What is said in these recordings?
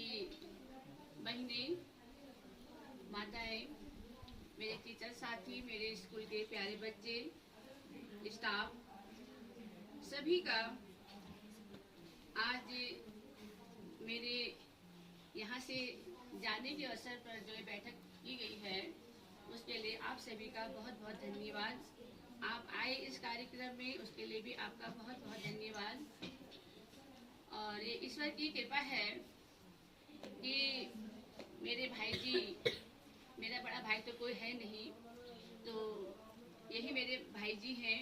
मेरी बहनें, माताएं, मेरे टीचर साथी, मेरे स्कूल के प्यारे बच्चे, स्टाफ, सभी का आज मेरे यहाँ से जाने के अवसर पर जो बैठक की गई है उसके लिए आप सभी का बहुत बहुत धन्यवाद। आप आए इस कार्यक्रम में, उसके लिए भी आपका बहुत बहुत धन्यवाद। और ये ईश्वर की कृपा है कि मेरे भाई जी, मेरा बड़ा भाई तो कोई है नहीं, तो यही मेरे भाई जी हैं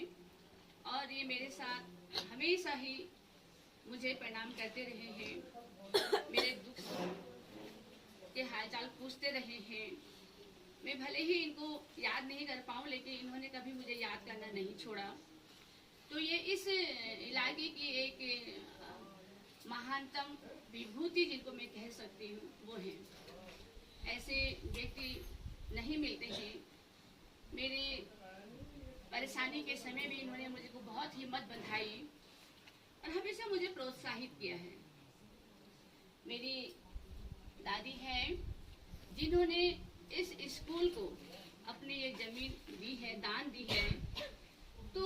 और ये मेरे साथ हमेशा ही मुझे प्रणाम करते रहे हैं, मेरे दुख के हालचाल पूछते रहे हैं। मैं भले ही इनको याद नहीं कर पाऊँ, लेकिन इन्होंने कभी मुझे याद करना नहीं छोड़ा। तो ये इस इलाके की एक महानतम विभूति जिनको मैं कह सकती हूँ वो है। ऐसे व्यक्ति नहीं मिलते हैं। मेरे परेशानी के समय भी इन्होंने मुझे को बहुत हिम्मत बंधाई और हमेशा मुझे प्रोत्साहित किया है। मेरी दादी हैं जिन्होंने इस स्कूल को अपनी ये जमीन दी है, दान दी है। तो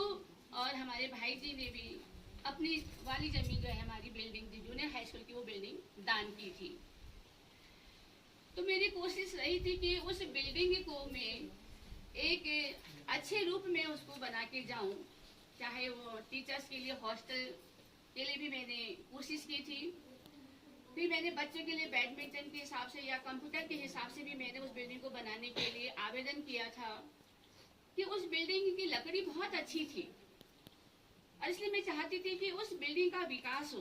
और हमारे भाई जी ने भी अपनी वाली जमीन जो है, हमारी बिल्डिंग थी जूनियर हाई स्कूल की, वो बिल्डिंग दान की थी। तो मेरी कोशिश रही थी कि उस बिल्डिंग को मैं एक अच्छे रूप में उसको बना के जाऊं। चाहे वो टीचर्स के लिए हॉस्टल के लिए भी मैंने कोशिश की थी, फिर मैंने बच्चों के लिए बैडमिंटन के हिसाब से या कंप्यूटर के हिसाब से भी मैंने उस बिल्डिंग को बनाने के लिए आवेदन किया था कि उस बिल्डिंग की लकड़ी बहुत अच्छी थी और इसलिए मैं चाहती थी कि उस बिल्डिंग का विकास हो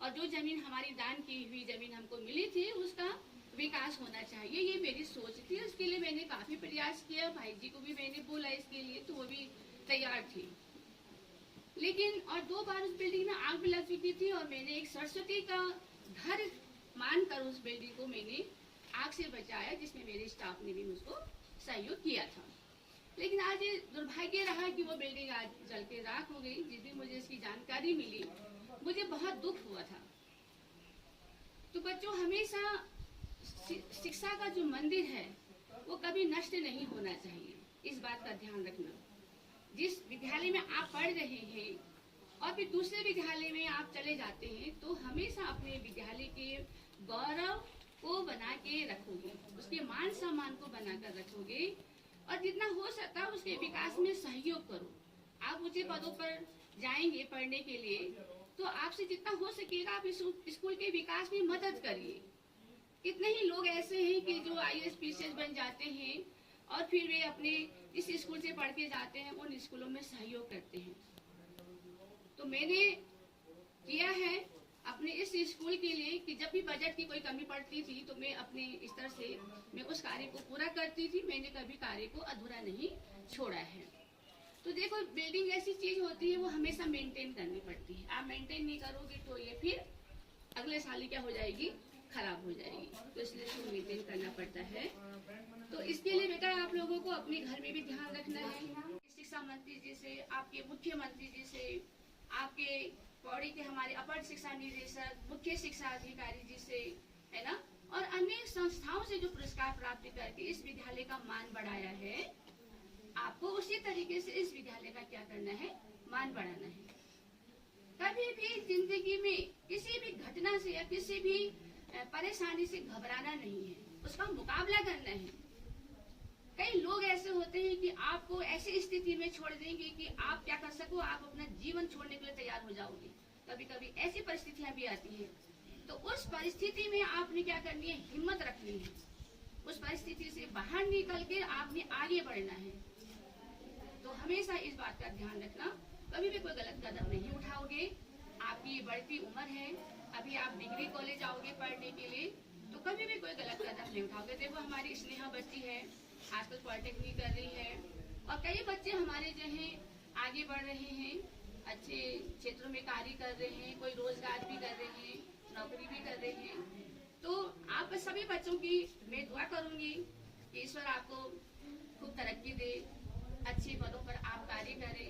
और जो जमीन हमारी दान की हुई जमीन हमको मिली थी उसका विकास होना चाहिए, ये मेरी सोच थी। उसके लिए मैंने काफी प्रयास किया, भाई जी को भी मैंने बोला इसके लिए, तो वो भी तैयार थी। लेकिन और 2 बार उस बिल्डिंग में आग भी लग चुकी थी और मैंने एक सरस्वती का घर मानकर उस बिल्डिंग को मैंने आग से बचाया, जिसमें मेरे स्टाफ ने भी मुझको सहयोग किया था। लेकिन आज ये दुर्भाग्य रहा कि वो बिल्डिंग आज जल के राख हो गई। जिस दिन मुझे इसकी जानकारी मिली मुझे बहुत दुख हुआ था। तो बच्चों, हमेशा शिक्षा का जो मंदिर है वो कभी नष्ट नहीं होना चाहिए, इस बात का ध्यान रखना। जिस विद्यालय में आप पढ़ रहे हैं और फिर दूसरे विद्यालय में आप चले जाते हैं तो हमेशा अपने विद्यालय के गौरव को बना के रखोगे, उसके मान सम्मान को बनाकर रखोगे और जितना हो सकता है उसके विकास में सहयोग करो। आप ऊंचे पदों पर जाएंगे पढ़ने के लिए तो आपसे जितना हो सकेगा आप इस स्कूल के विकास में मदद करिए। कितने ही लोग ऐसे हैं कि जो IAS PCS बन जाते हैं और फिर वे अपने इस स्कूल से पढ़ के जाते हैं, उन स्कूलों में सहयोग करते हैं। तो मैंने किया है अपने इस स्कूल के लिए कि जब भी बजट की कोई कमी पड़ती थी तो मैं अपने स्तर से मैं उस कार्य को पूरा करती थी। मैंने कभी कार्य को अधूरा नहीं छोड़ा है। तो देखो, बिल्डिंग ऐसी चीज होती है वो हमेशा मेंटेन करनी पड़ती है। आप मेंटेन नहीं करोगे तो ये फिर अगले साल ही क्या हो जाएगी, खराब हो जाएगी। तो इसलिए इसको मेंटेन करना पड़ता है। तो इसके लिए बेटा आप लोगों को अपने घर में भी ध्यान रखना है। शिक्षा मंत्री जी से, आपके मुख्यमंत्री जी से, आपके पौड़ी के हमारे अपर शिक्षा निदेशक, मुख्य शिक्षा अधिकारी जी से, है ना, और अन्य संस्थाओं से जो पुरस्कार प्राप्त करके इस विद्यालय का मान बढ़ाया है, आपको उसी तरीके से इस विद्यालय का क्या करना है, मान बढ़ाना है। कभी भी जिंदगी में किसी भी घटना से या किसी भी परेशानी से घबराना नहीं है, उसका मुकाबला करना है। कई लोग ऐसे होते हैं कि आपको ऐसी स्थिति में छोड़ देंगे कि आप क्या कर सको, आप अपना जीवन छोड़ने के लिए तैयार हो जाओगे। कभी कभी ऐसी परिस्थितियां भी आती हैं, तो उस परिस्थिति में आपने क्या करनी है, हिम्मत रखनी है। उस परिस्थिति से बाहर निकल के आपने आगे बढ़ना है। तो हमेशा इस बात का ध्यान रखना, कभी भी कोई गलत कदम नहीं उठाओगे। आपकी बढ़ती उम्र है, अभी आप डिग्री कॉलेज आओगे पढ़ने के लिए, तो कभी भी कोई गलत कदम नहीं उठाओगे। देखो, हमारी स्नेहा बच्ची है, आजकल पॉलिटेक्निक कर रही है और कई बच्चे हमारे जो हैं आगे बढ़ रहे हैं, अच्छे क्षेत्रों में कार्य कर रहे हैं, कोई रोजगार भी कर रहे हैं, नौकरी भी कर रहे हैं। तो आप सभी बच्चों की मैं दुआ करूंगी कि ईश्वर आपको खूब तरक्की दे, अच्छे पदों पर आप कार्य करें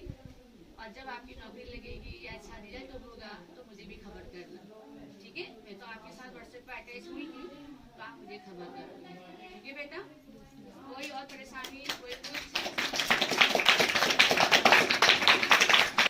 और जब आपकी नौकरी लगेगी या अच्छा रिजल्ट होगा तो मुझे भी खबर करना, ठीक है। मैं तो आपके साथ व्हाट्सएप पर अटैच हुई आप मुझे खबर करोगे। ठीक है बेटा, कोई और परेशानी, कोई कुछ